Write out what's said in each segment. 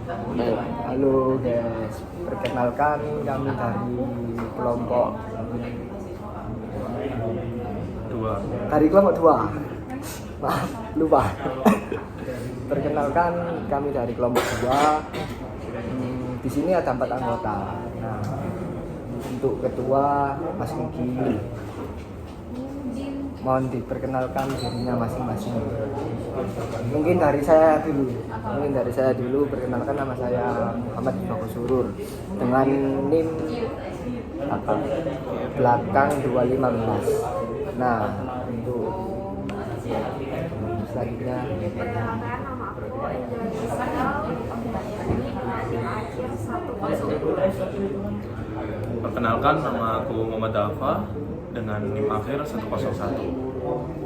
Ayo. Halo guys, perkenalkan kami dari kelompok Dua. dua. Maaf, lupa. Perkenalkan kami dari kelompok 2. Di sini ada 4 anggota. Nah, untuk ketua Mas Nugi. Mohon diperkenalkan dirinya masing-masing. Mungkin dari saya dulu. Perkenalkan, nama saya Muhammad Bagus Surur dengan NIM belakang 215. Nah, untuk selanjutnya Perkenalkan, nama aku Muhammad Dafa dengan NIM akhir 101.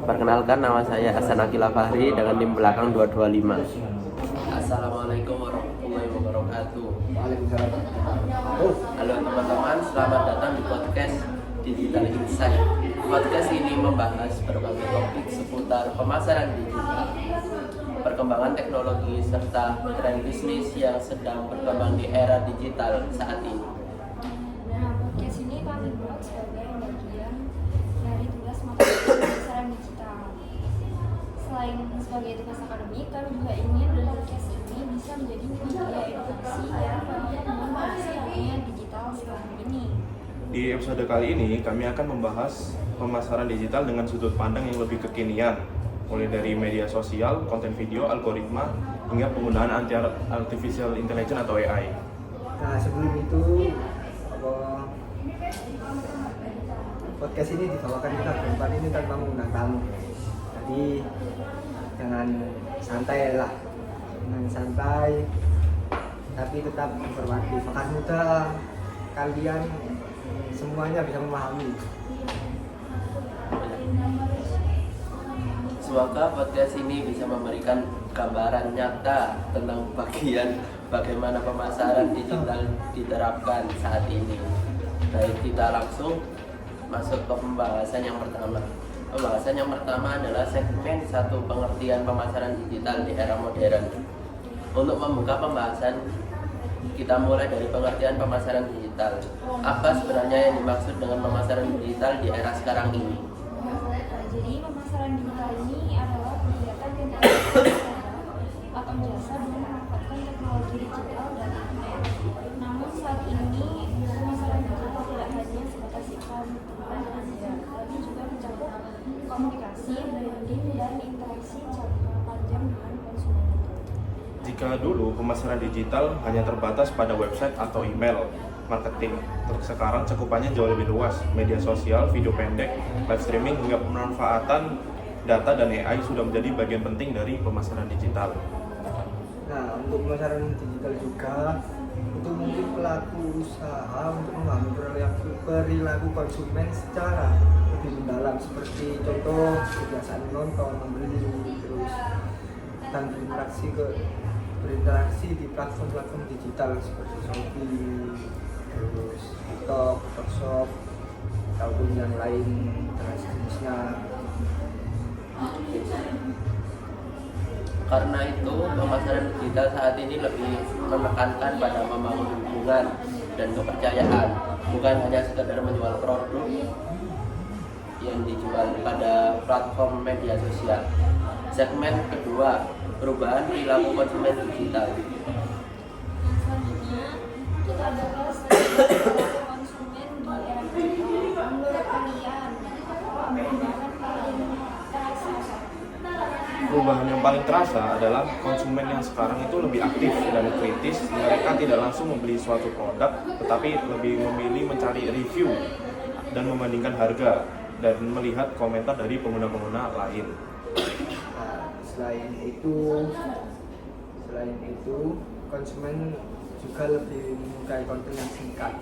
Perkenalkan, nama saya Hasan Akila Fahri dengan NIM belakang 225. Assalamualaikum warahmatullahi wabarakatuh. Waalaikumsalam. Halo teman-teman, selamat datang di podcast Digital Insight. Podcast ini membahas berbagai topik seputar pemasaran digital, perkembangan teknologi, serta tren bisnis yang sedang berkembang di era digital saat ini. Nah, podcast ini kami buat sebagai bagian dari tugas mata kuliah pemasaran digital. Selain sebagai tugas akademik, kami juga ingin podcast ini bisa menjadi media edukasi yang mengatasi dunia digital sekarang ini. Di episode kali ini kami akan membahas pemasaran digital dengan sudut pandang yang lebih kekinian, mulai dari media sosial, konten video, algoritma, hingga penggunaan artificial intelligence atau AI. Nah, sebelum itu podcast ini dibawakan kita berempat ini tanpa mengundang tamu. Jadi jangan santai lah, tapi tetap informatif. Akan mudah kalian semuanya bisa memahami. Semoga podcast ini bisa memberikan gambaran nyata tentang bagaimana pemasaran digital diterapkan saat ini. Baik, kita langsung masuk ke pembahasan yang pertama. Pembahasan yang pertama adalah segmen 1, pengertian pemasaran digital di era modern. Untuk membuka pembahasan, kita mulai dari pengertian pemasaran digital. Apa sebenarnya yang dimaksud dengan pemasaran digital di era sekarang ini? Jadi pemasaran digital ini adalah kegiatan yang dilakukan atau jasa dengan memanfaatkan teknologi digital dan internet. Namun saat ini pemasaran digital tidak hanya sebatas iklan saja, tapi juga mencakup komunikasi, branding, dan interaksi jangka panjang dengan konsumen. Jika dulu pemasaran digital hanya terbatas pada website atau email marketing, sekarang cakupannya jauh lebih luas. Media sosial, video pendek, live streaming, hingga pemanfaatan data dan AI sudah menjadi bagian penting dari pemasaran digital. Nah, untuk pemasaran digital juga itu mungkin pelaku usaha untuk memahami perilaku konsumen secara lebih mendalam, seperti contoh kebiasaan menonton, membeli, terus dan berinteraksi di platform-platform digital seperti Shopee, terus TikTok, Photoshop, ataupun yang lain jenisnya. Karena itu, pemasaran digital saat ini lebih menekankan pada membangun hubungan dan kepercayaan, bukan hanya sekedar menjual produk yang dijual pada platform media sosial. Segmen kedua, perubahan perilaku konsumen digital. Selanjutnya kita bahas konsumen di era digital. Menurut kalian, perubahan paling terasa? Perubahan yang paling terasa adalah konsumen yang sekarang itu lebih aktif dan kritis. Mereka tidak langsung membeli suatu produk, tetapi lebih memilih mencari review dan membandingkan harga dan melihat komentar dari pengguna-pengguna lain. Nah, selain itu konsumen juga lebih menyukai konten yang singkat,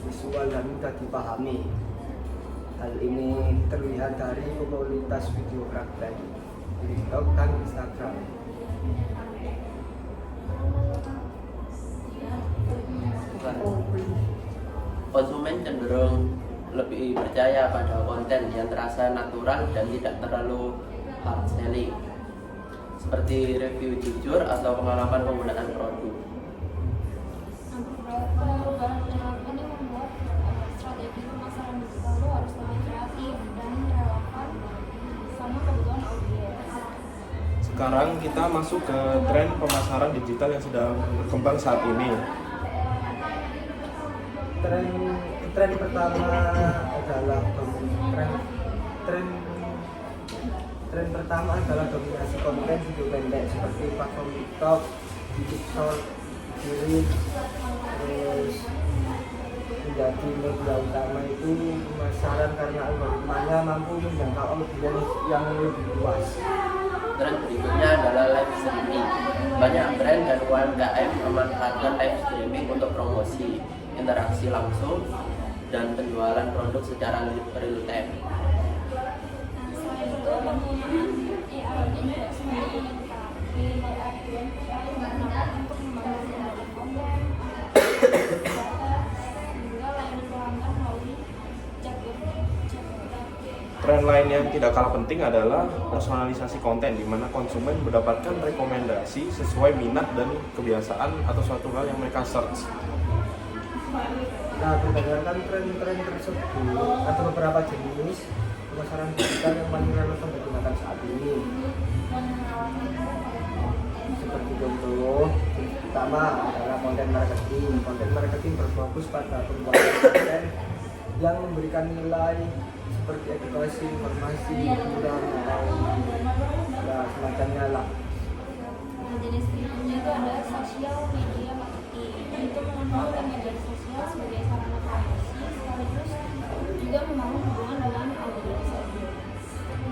visual, dan mudah dipahami. Hal ini terlihat dari popularitas video praktek di TikTok dan Instagram. Konsumen cenderung lebih percaya pada konten yang terasa natural dan tidak terlalu hard selling. seperti review jujur atau pengalaman penggunaan produk. Nah, perubahan perilaku ini membuat strategi pemasaran digital itu harus lebih kreatif dan relevan sama kebutuhan audiens. Sekarang kita masuk ke tren pemasaran digital yang sedang berkembang saat ini. Tren pertama adalah tren pertama adalah dominasi konten video pendek seperti platform TikTok, YouTube Short, Reels, terus menjadi media utama itu pemasaran karena algoritmanya mampu menjangkau audiens yang lebih luas. Tren berikutnya adalah live streaming. Banyak brand dan UMKM memanfaatkan live streaming untuk promosi, interaksi langsung, dan penjualan produk secara real time. Nah, selain itu penggunaan AI ini juga semakin meningkat. AI digunakan untuk membangun kendali konten, data, hingga layanan pelanggan melalui chatbot. Tren lain yang tidak kalah penting adalah personalisasi konten, di mana konsumen mendapatkan rekomendasi sesuai minat dan kebiasaan atau suatu hal yang mereka search. Nah, berdasarkan tren-tren tersebut, ada beberapa jenis pemasaran digital yang paling relevan digunakan saat ini. Seperti contoh, pertama adalah konten marketing. Konten marketing berfokus pada pembuatan konten yang memberikan nilai seperti edukasi, informasi, hiburan, atau semacamnya lah. Nah, jenis berikutnya itu ada sosial media marketing. Itu memanfaatkan media sosial sebagai sarana promosi sekaligus juga membangun hubungan dengan audiens.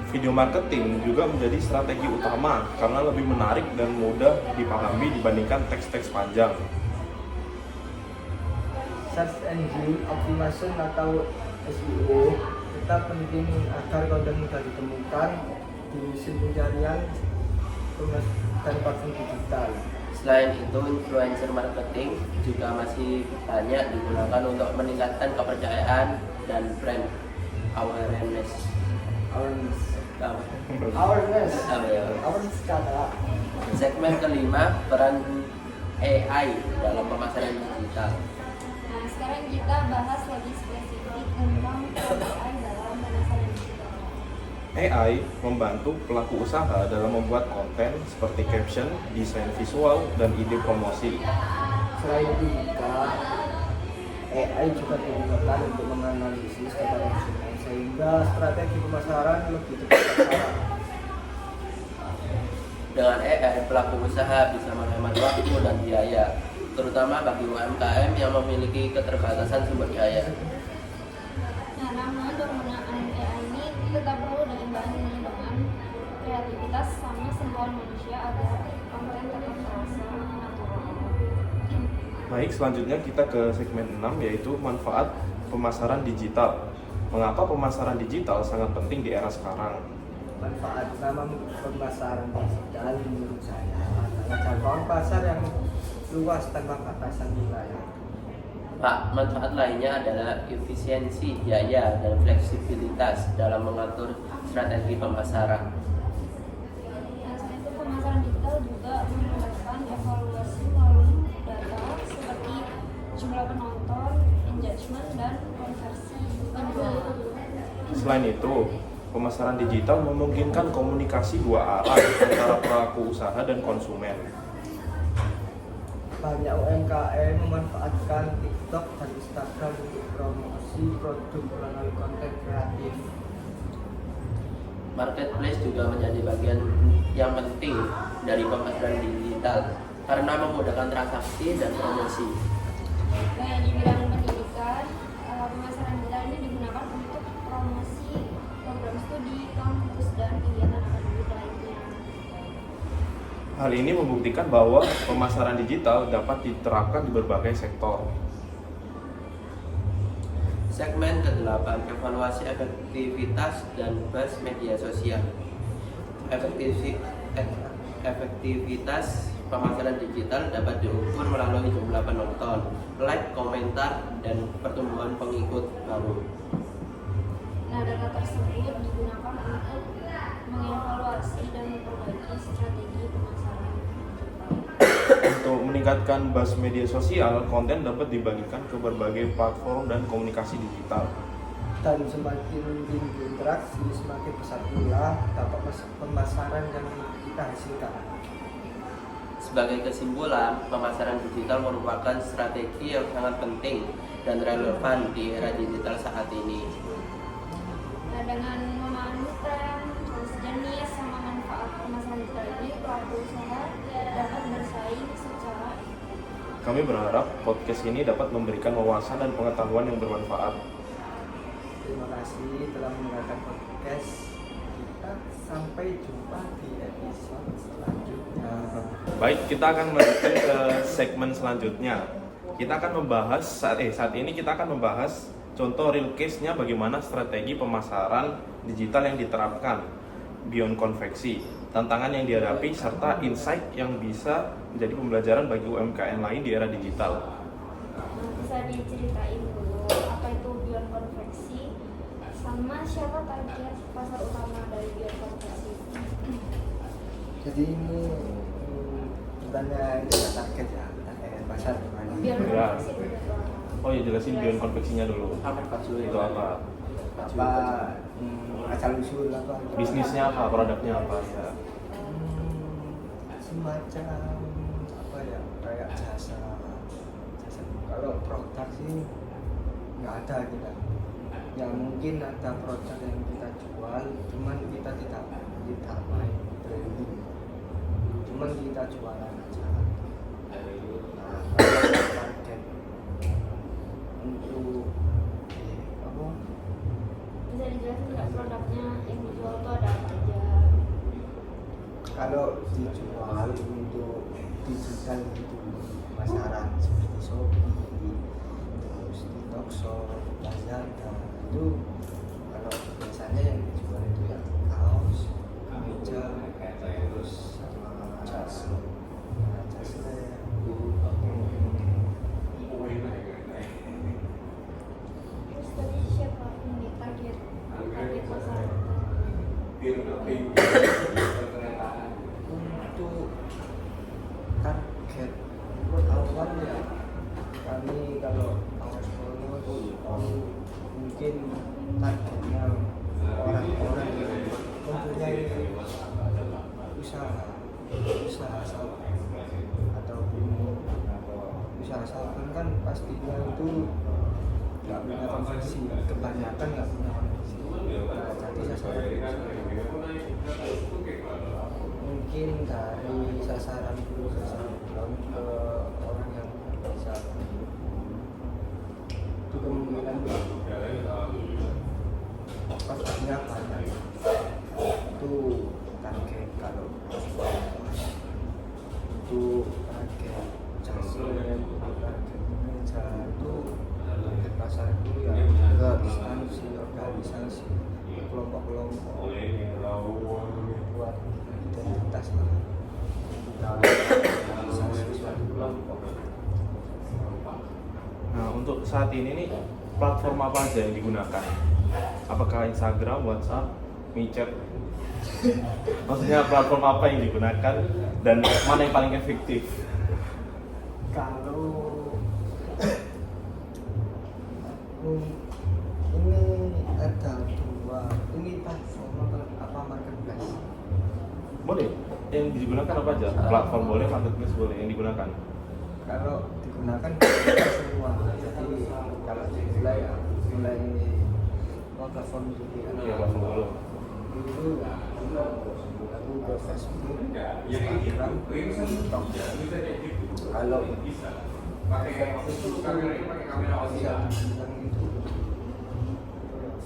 Video marketing juga menjadi strategi utama karena lebih menarik dan mudah dipahami dibandingkan teks-teks panjang. Search engine optimization atau SEO tetap penting agar konten mudah ditemukan di mesin pencarian dan platform digital. Selain itu, influencer marketing juga masih banyak digunakan untuk meningkatkan kepercayaan dan brand awareness. Awareness kata. Segmen kelima, peran AI dalam pemasaran digital. Nah, sekarang kita bahas lebih spesifik tentang AI dalam pemasaran digital. AI membantu pelaku usaha dalam membuat konten seperti caption, desain visual, dan ide promosi. Selain itu juga AI juga digunakan untuk menganalisis data konsumen sehingga strategi pemasaran lebih tepat sasaran. Dengan AI, pelaku usaha bisa menghemat waktu dan biaya, terutama bagi UMKM yang memiliki keterbatasan sumber daya. Nah, namun penggunaan AI ini tetap perlu diimbangi dengan kreativitas sama sentuhan manusia agar konten tetap terasa natural. Baik, selanjutnya kita ke segmen 6 yaitu manfaat pemasaran digital. Mengapa pemasaran digital sangat penting di era sekarang? Manfaat utama pemasaran digital menurut saya adalah jangkauan pasar yang luas tanpa batasan wilayah. Pak, manfaat lainnya adalah efisiensi biaya dan fleksibilitas dalam mengatur strategi pemasaran. Nah, selain itu pemasaran digital juga menggunakan evaluasi melalui data seperti jumlah penonton, engagement, dan konversi penjualan. Selain itu, pemasaran digital memungkinkan komunikasi dua arah antara pelaku usaha dan konsumen. Banyak UMKM memanfaatkan TikTok dan Instagram untuk promosi produk melalui konten kreatif. Marketplace juga menjadi bagian yang penting dari pemasaran digital karena memudahkan transaksi dan promosi. Kayak di bidang pendidikan, pemasaran digital ini digunakan untuk promosi program studi, kampus, dan kegiatan akademik lainnya. Hal ini membuktikan bahwa pemasaran digital dapat diterapkan di berbagai sektor. Segmen ke-8, evaluasi efektivitas dan buzz media sosial. Efektivitas pemasaran digital dapat diukur melalui jumlah penonton, like, komentar, dan pertumbuhan pengikut baru. Nah, data tersebut digunakan untuk mengevaluasi dan memperbaiki strategi pemasaran digital. Untuk meningkatkan buzz media sosial, konten dapat dibagikan ke berbagai platform dan komunikasi digital. Dan semakin tinggi interaksi, semakin besar pula dampak pemasaran yang kita hasilkan. Sebagai kesimpulan, pemasaran digital merupakan strategi yang sangat penting dan relevan di era digital saat ini. Nah, dengan memahami tren, terus jenis sama manfaat pemasaran digital ini, pelaku usaha dapat bersaing secara Kami berharap podcast ini dapat memberikan wawasan dan pengetahuan yang bermanfaat. Terima kasih telah mendengarkan podcast kita. Sampai jumpa di episode selanjutnya. Baik, kita akan melanjutkan ke segmen selanjutnya. Kita akan membahas saat ini kita akan membahas contoh real case-nya bagaimana strategi pemasaran digital yang diterapkan beyond konveksi, tantangan yang dihadapi serta insight yang bisa menjadi pembelajaran bagi UMKM lain di era digital. bisa diceritain dulu apa itu beyond konveksi sama siapa target pasar utama dari beyond konveksi. Jadi ini bukannya itu target ya, target pasar gimana? Beyond Ya. konveksi itu berapa? Oh ya, jelasin beyond konveksinya dulu. Apa maksudnya? Itu apa? Apa asal usul apa? Bisnisnya apa? Produknya apa? Ya. Semacam apa ya, kayak jasa. Kalau produk sih nggak ada kita. Ya mungkin ada produk yang kita jual, cuman kita tidak main branding, cuman kita jualan aja. Nah, kalau target untuk apa? Bisa dijelasin nggak produknya yang dijual itu ada apa aja? Kalau dijual untuk digital itu pasaran seperti Shopee, terus TikTok Shop, Lazada itu kalau biasanya yang dijual itu ya kaos, kemeja, terus sama jas, Terus tadi siapa ini target pasar? untuk target awal ya kami kalau awal mungkin targetnya orang-orang yang mempunyai usaha sampah ataupun usaha sampah kan pastinya itu nggak punya konversi, kebanyakan nggak punya konversi. Nah, jadi sasaran mungkin dari sasaran belum ke orang yang bisa itu kemungkinan pastinya banyak itu target kalau itu target jasa target meja itu target pasar itu ya ke instansi organisasi kelompok-kelompok buat identitas lah organisasi suatu kelompok. Nah, untuk saat ini nih platform apa aja yang digunakan? Apakah Instagram, WhatsApp, WeChat? Maksudnya platform apa yang digunakan dan mana yang paling efektif? Kalau ini ada dua, ini platform apa marketplace? Boleh. Yang digunakan apa aja? Platform boleh, marketplace boleh. Yang digunakan? Kalau digunakan semua, jadi kalau mulai platform itu Iya, platform dulu. itu aku ke Facebook, Instagram, TikTok. Kalau Facebook itu bisa dibilang itu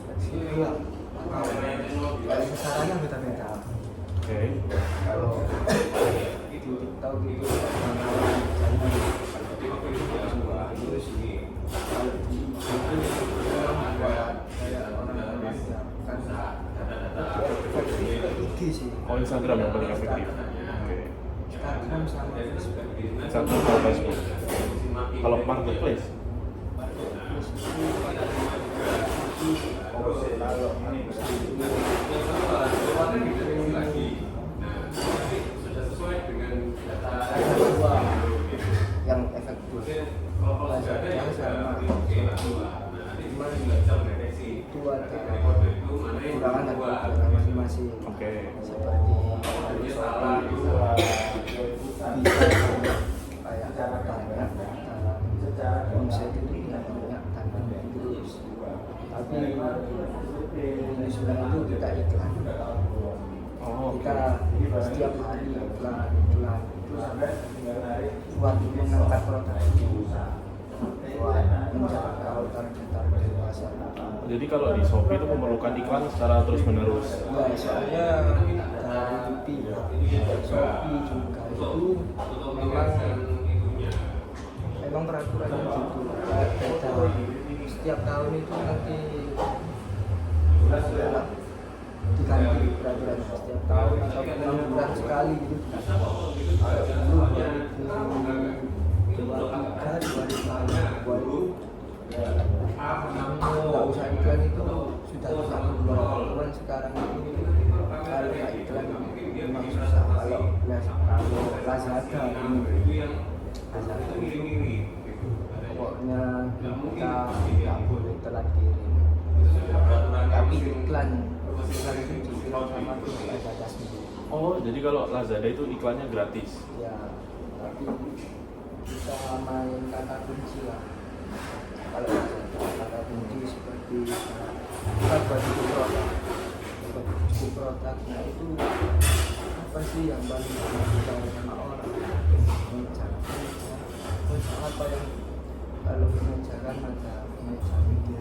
fleksibel. Kalau sasarannya beda-beda. Oke. Kalau di TikTok itu terus kalau di kayak orang-orang yang kan efektif ke IG sih. Oh, Instagram yang paling efektif. Oke. Instagram sama Facebook. Instagram sama Facebook. Kalau marketplace? tapi kalau kedua yang efektif Lazada sama Shopee, cuman itu ada kekurangan dan kelebihan masing-masing. Oke. Seperti dari Shopee itu bisa kayak banyak dalam omset itu tidak banyak tanpa terus, tapi di sebelah itu kita iklan. Oh, oke. Kita setiap hari iklan buat mengangkat produk itu, buat menjangkau target pasar. Jadi kalau di Shopee itu memerlukan iklan secara terus menerus. Ya, soalnya dari Shopee juga itu memang peraturannya gitu. Beda setiap tahun itu nanti diganti peraturan setiap tahun atau 6 bulan sekali gitu. Kalau dulu 2023, 2024 nggak usah iklan itu sudah bisa keluar. Sekarang ini kalau nggak iklan memang susah. Kalau Lazada ini pokoknya kita nggak boleh telat kirim, tapi iklan itu dikirim sama Lazada sendiri. Oh, jadi kalau Lazada itu iklannya gratis. Ya, tapi kita main kata kunci lah. Kalau kata kunci seperti kita buat buku produknya itu apa sih yang paling dicari sama orang? Meja apa yang kalau mengerjakan ada meja mikir,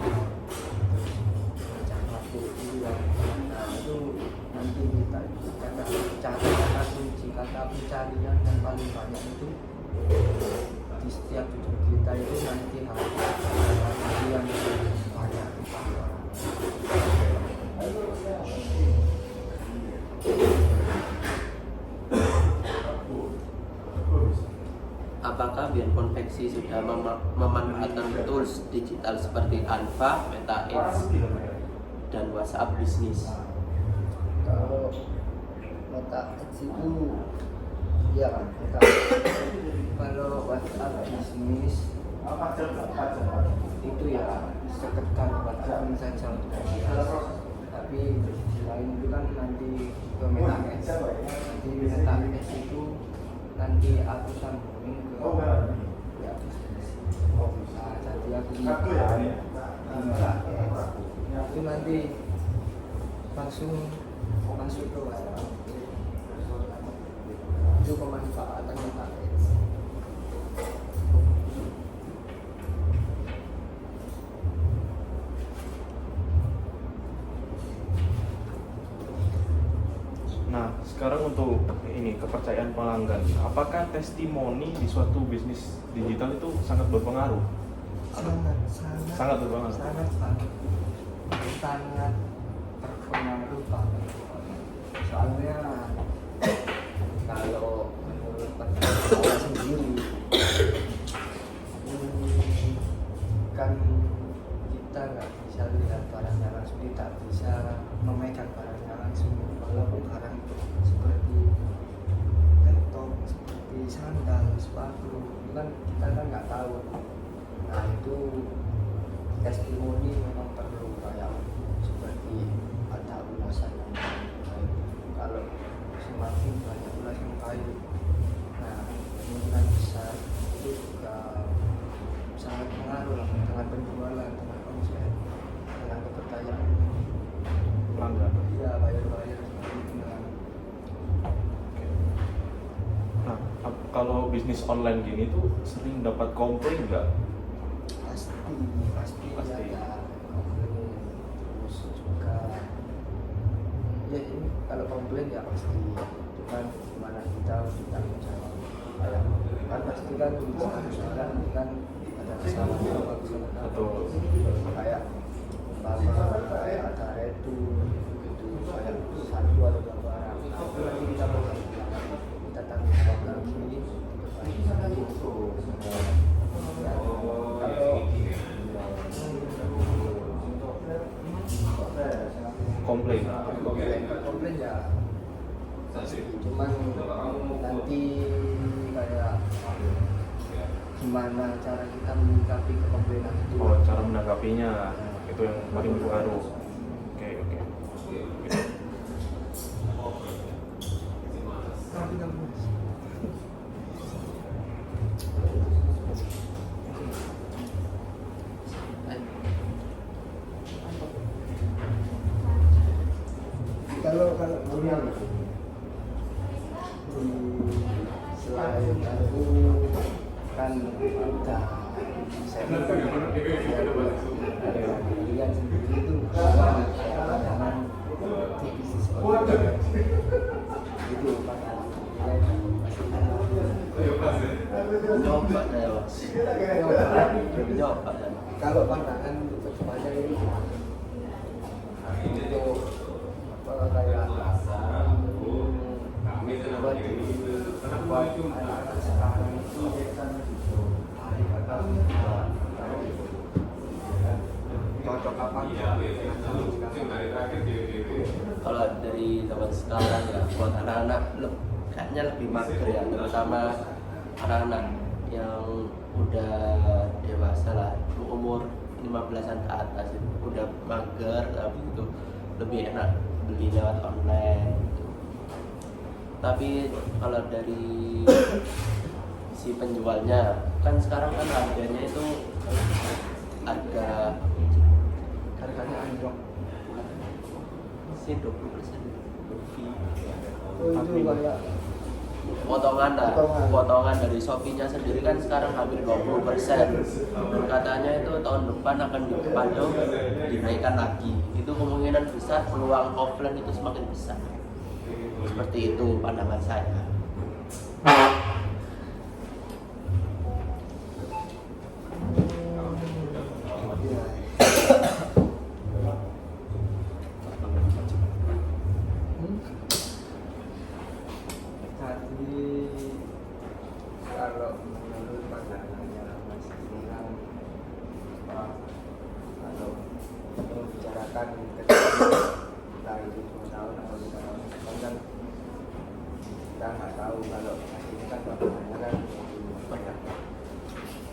meja HP itu ya. Nah itu nanti kita cari kata kunci, kata pencarian yang paling banyak itu di setiap hidup kita itu nanti harus ada yang banyak. Apakah Beyond Konveksi sudah memanfaatkan tools digital seperti Canva, Meta Ads, dan WhatsApp Business? Kalau Meta Ads itu ya kita kalau WhatsApp Business itu ya sekedar WhatsApp saja untuk bisnis, tapi di sisi lain itu kan nanti ke Meta Ads. Nanti Meta Ads itu nanti aku sambungin ke ya bisnis. Nah, jadi aku di Meta Ads itu nanti langsung masuk ke WhatsApp. Itu pemanfaatan Meta Ads. Nah, sekarang untuk ini kepercayaan pelanggan, apakah testimoni di suatu bisnis digital itu sangat berpengaruh? Sangat berpengaruh. Sangat berpengaruh banget. Soalnya kalau menurut saya sendiri kan kita nggak bisa lihat barangnya langsung, tidak bisa memegang barangnya langsung, walaupun barang seperti laptop, seperti sandal, sepatu itu kan kita kan nggak tahu. Nah itu testimoni memang perlu, kayak seperti ada ulasan yang baik. Kalau semakin banyak ulasan baik, nah kemungkinan besar itu juga sangat pengaruh lah dengan penjualan, dengan omset, dengan kepercayaan Pelanggan. ya bayar seperti itu. Nah, kalau bisnis online gini tuh sering dapat komplain nggak? Pasti ada komplain, terus juga ya ini kalau komplain ya pasti, cuman gimana kita bertanggung jawab. Kayak kan pasti kan bisa kan ada kesalahan apa kesalahan Betul. kayak kayak ada retu itu kayak satu atau dua barang itu nanti kita bakal kita tanggung jawab lagi itu. Ya, kalau cuman nanti kayak gimana cara kita menyikapi kekomplainan itu. Oh, cara menanggapinya itu yang paling berpengaruh. Oke. Tapi kamu kalau gini selain aku kan udah saya kalian sendiri itu pandangan di bisnis online itu pandangan Coba saya mas. Coba saya. kalau pandangan untuk kedepannya ini untuk kayak buat anak-anak sekarang itu cocok apa? Kalau dari zaman sekarang ya buat anak-anak kayaknya lebih mager ya, terutama anak-anak yang udah dewasa lah, umur 15-an ke atas itu udah mager, tapi itu lebih enak beli lewat online gitu. Tapi kalau dari si penjualnya kan sekarang kan harganya itu Harganya anjlok. sih 20% lebih. Itu kayak Potongan lah, Potongan. potongan dari Shopee-nya sendiri kan sekarang hampir 20%. Dan katanya itu tahun depan akan dinaikkan lagi. Itu kemungkinan besar peluang offline itu semakin besar. Seperti itu pandangan saya. Jadi kalau menurut pandangannya Mas Ilham, kalau membicarakan kita itu 2 tahun atau 5 tahun kan kita nggak tahu. Kalau ini kan pandangannya kan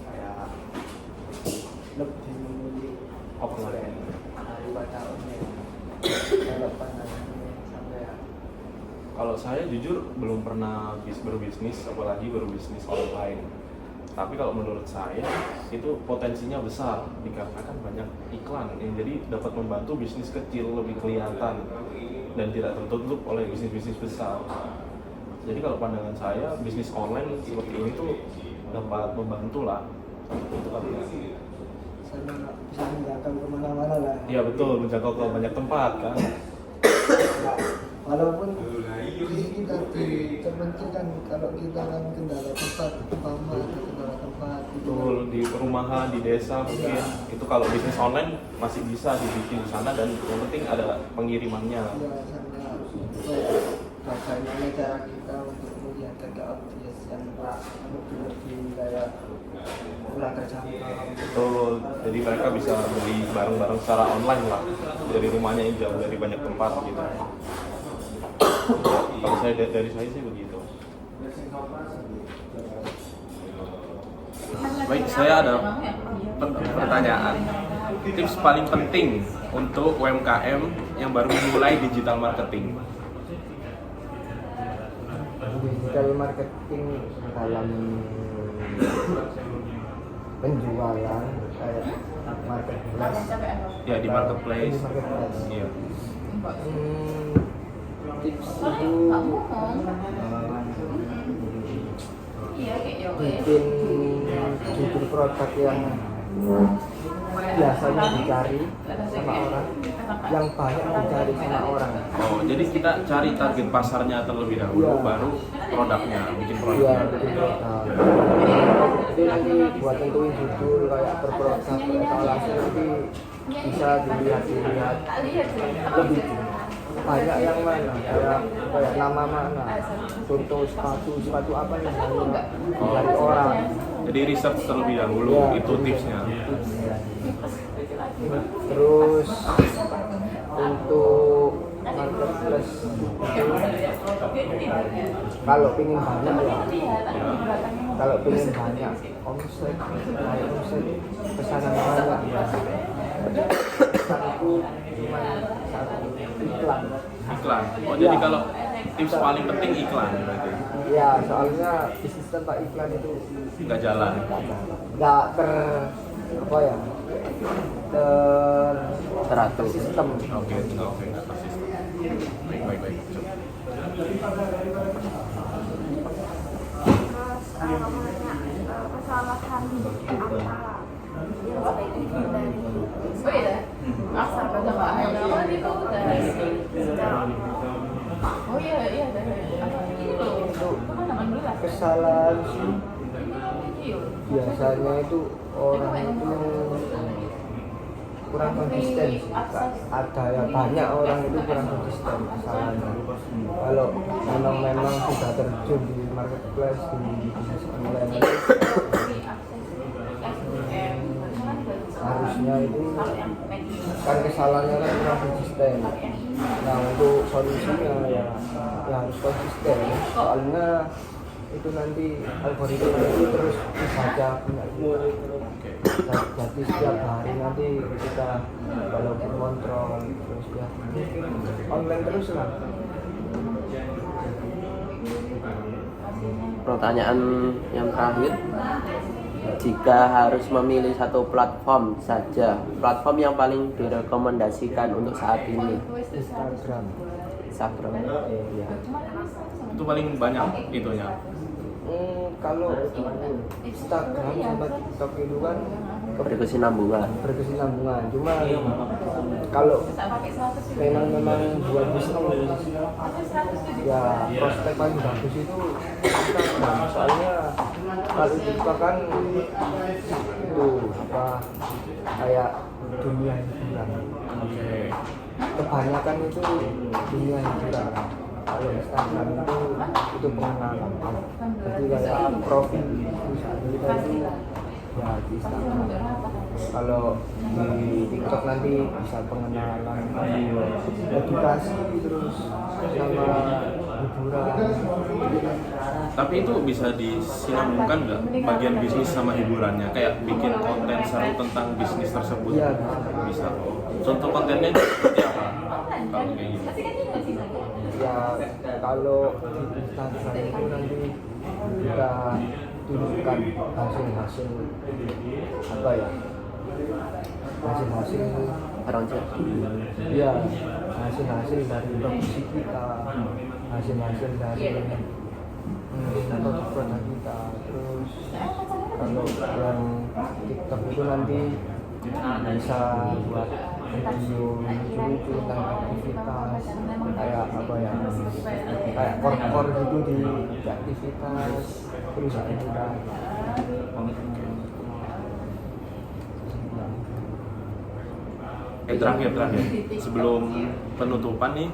kayak lebih memilih Offline. daripada online. Kalau pandangannya sampai Kalau saya jujur belum pernah berbisnis, apalagi berbisnis online. Tapi kalau menurut saya itu potensinya besar dikarenakan banyak iklan yang jadi dapat membantu bisnis kecil lebih kelihatan dan tidak tertutup oleh bisnis-bisnis besar. Jadi kalau pandangan saya bisnis online seperti ini tuh dapat membantu lah. Itu kan. sama bisa menjangkau kemana-mana lah. Iya betul, menjangkau ke banyak tempat kan. Walaupun kita terpencil kan kalau kita kan kendala tempat umpama atau kendala tempat gitu. Betul, di perumahan, di desa mungkin itu kalau bisnis online masih bisa dibikin di sana dan yang penting ada pengirimannya. Ya sama bagaimana cara kita untuk melihat ke audiens yang lebih kayak kurang terjangkau. Betul, jadi mereka bisa beli barang-barang secara online lah dari rumahnya yang jauh dari banyak tempat gitu. Kalau saya dari saya sih begitu. Baik, saya ada pertanyaan. Tips paling penting untuk UMKM yang baru memulai digital marketing. Digital marketing dalam penjualan kayak marketplace. Ya di marketplace. Di marketplace. Iya. Tips itu bikin judul produk yang biasanya dicari sama orang, yang banyak dicari sama orang. Oh, jadi kita cari target pasarnya terlebih dahulu, Iya. baru produknya, bikin Iya, produknya. bikin produk. Jadi nanti buat tentuin judul kayak berproduk etalase nanti bisa dilihat lebih banyak yang mana, kayak nama mana, contoh sepatu apa yang dari orang. Jadi research terlebih dahulu, Iya. itu tipsnya. Terus untuk marketplace itu kalau pingin banyak ya, kalau pingin banyak omset, naik omset pesanan banyak ya, pesanku cuma satu, iklan. Iklan. Oh jadi kalau tips paling penting iklan berarti. Ya soalnya bisnis tanpa iklan itu Nggak jalan. nggak apa ya, Teratur. sistem. Oke, nggak persisten. Baik. Terus namanya kesalahan apa yang sebaiknya dihindari asal bagaimana itu dari secara Kesalahan sih biasanya itu orang itu kurang konsisten. Ada yang banyak orang itu kurang konsisten kesalahannya. Kalau memang sudah terjun di marketplace, di bisnis online itu harusnya itu kan kesalahannya kan kurang konsisten. Nah untuk solusinya ya harus konsisten, soalnya itu nanti algoritma itu terus dibaca punya kita. Jadi setiap hari nanti kita kalau kontrol terus ya mungkin online terus lah. Pertanyaan yang terakhir, jika harus memilih satu platform saja, platform yang paling direkomendasikan untuk saat ini? Instagram. Iya. Itu paling banyak itunya. Kalau Instagram sama TikTok itu kan Berkesinambungan. cuma kalau memang buat bisnis ya prospek paling bagus itu Instagram, soalnya kalau TikTok kan itu apa kayak dunia hiburan, Oke. kebanyakan itu dunia hiburan. Kalau Instagram itu pengenalan, jadi kayak profil kita itu ya di Instagram. Kalau di TikTok nanti bisa pengenalan, edukasi terus sama hiburan. Tapi itu bisa disinambungkan nggak bagian bisnis sama hiburannya? Kayak bikin konten seru tentang bisnis tersebut? Iya, Bisa. Contoh kontennya itu seperti apa? Kalau kayak gitu. Ya kalau di Instagram itu nanti kita tunjukkan hasil apa ya, hasil Barang jasa. ya hasil dari produksi kita, hasil dari produk kita. Terus kalau yang TikTok itu nanti bisa buat video lucu tentang aktivitas kayak apa ya, kayak core gitu di aktivitas terus hiburan. Terakhir sebelum penutupan nih,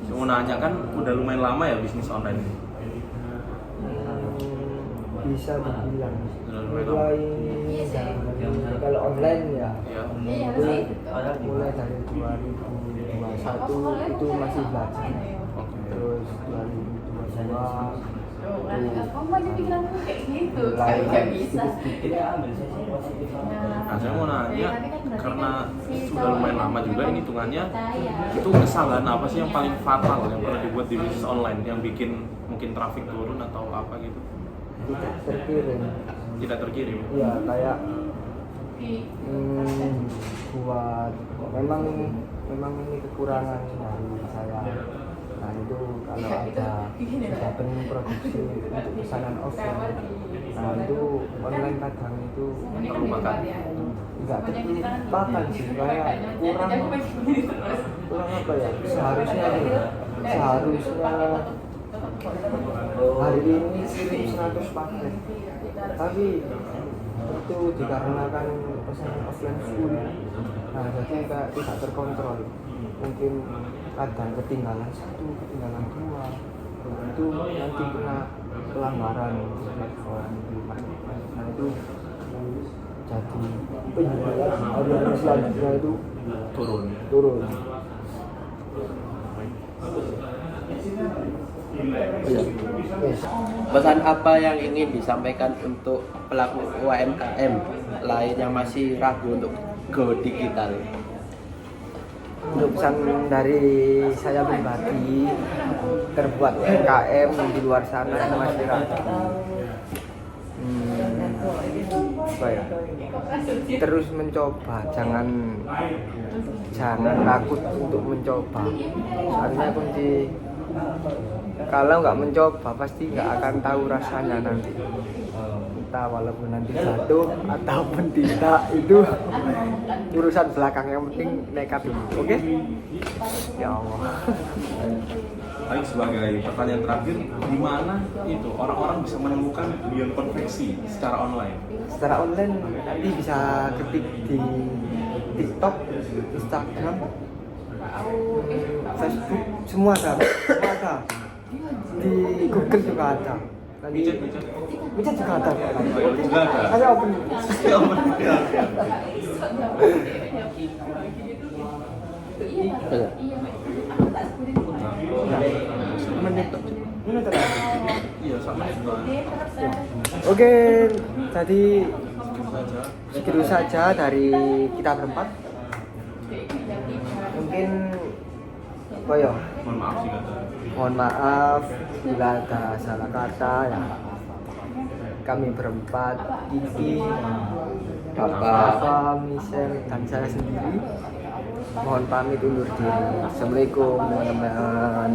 saya mau nanya, kan udah lumayan lama ya bisnis online ini. Bisa dibilang mulai dari kalau online ya itu mulai dari 2021 itu masih belajar, terus 2022 Nah, saya mau nanya, karena sudah lumayan lama juga ini hitungannya, itu kesalahan apa sih yang paling fatal yang pernah dibuat di bisnis online yang bikin mungkin traffic turun atau apa gitu? Tidak terkirim. Ya kayak buat memang ini kekurangan dari saya. Nah itu kalau ada sudah penuh produksi untuk pesanan offline, nah itu online kadang itu Terlupakan. nggak terlupakan sih, kayak kurang apa ya, seharusnya hari ini kirim 100 paket, tapi itu dikarenakan pesanan offline full. Nah jadi tidak terkontrol, mungkin kadang ketinggalan 1, ketinggalan 2, itu nanti kena pelanggaran platform. Nah itu jadi penjualan hari selanjutnya itu turun. Pesan apa yang ingin disampaikan untuk pelaku UMKM lain yang masih ragu untuk go digital? Untuk pesan dari saya pribadi, terbuat UMKM di luar sana yang masih ragu. Apa ya? Terus mencoba, jangan takut untuk mencoba. Soalnya kunci kalau nggak mencoba pasti nggak akan tahu rasanya nanti. Entah walaupun nanti jatuh ataupun tidak, itu urusan belakang, yang penting nekat dulu. Oke? Ya Allah. Baik, sebagai pertanyaan terakhir, di mana itu orang-orang bisa menemukan Beyond Konveksi secara online? Secara online nanti bisa ketik di TikTok, Instagram, Facebook, semua ada. Di Google juga ada. Nanti WeChat juga ada. Juga ada. Saya open. Menit terakhir. Iya, sama juga. Oke, jadi segitu saja dari kita berempat. Mungkin ya, Mohon maaf sih kata. mohon maaf bila ada salah kata ya. Kami berempat, Kiki, Papa, Michelle, dan saya sendiri mohon pamit undur diri. Assalamualaikum teman-teman.